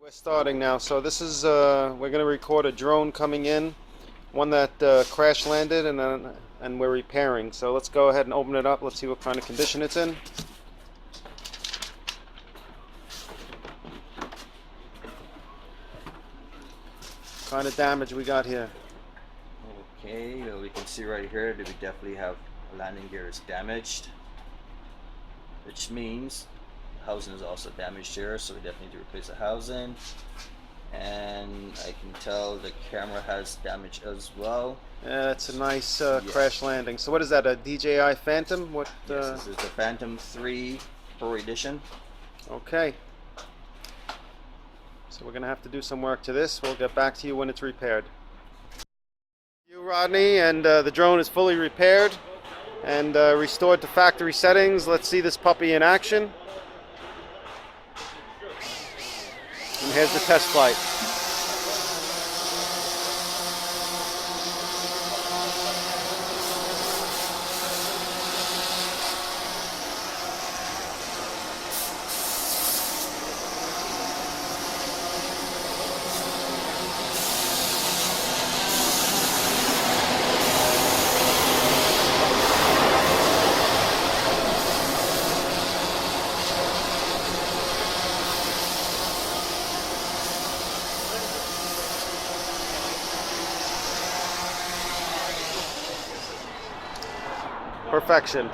We're starting now. So this is we're going to record a drone coming in, one that crash landed, and we're repairing. So let's go ahead and open it up. Let's see what kind of condition it's in. What kind of damage we got here? Okay, well, we can see right here that we definitely have landing gear is damaged, which means the housing is also damaged here, so we definitely need to replace the housing. And I can tell the camera has damage as well. Yeah, it's a nice crash landing. So what is that, a DJI Phantom? Yes, this is the Phantom 3 Pro Edition. Okay. So we're going to have to do some work to this. We'll get back to you when it's repaired. You, Rodney, and the drone is fully repaired and restored to factory settings. Let's see this puppy in action. And here's the test flight. Perfection.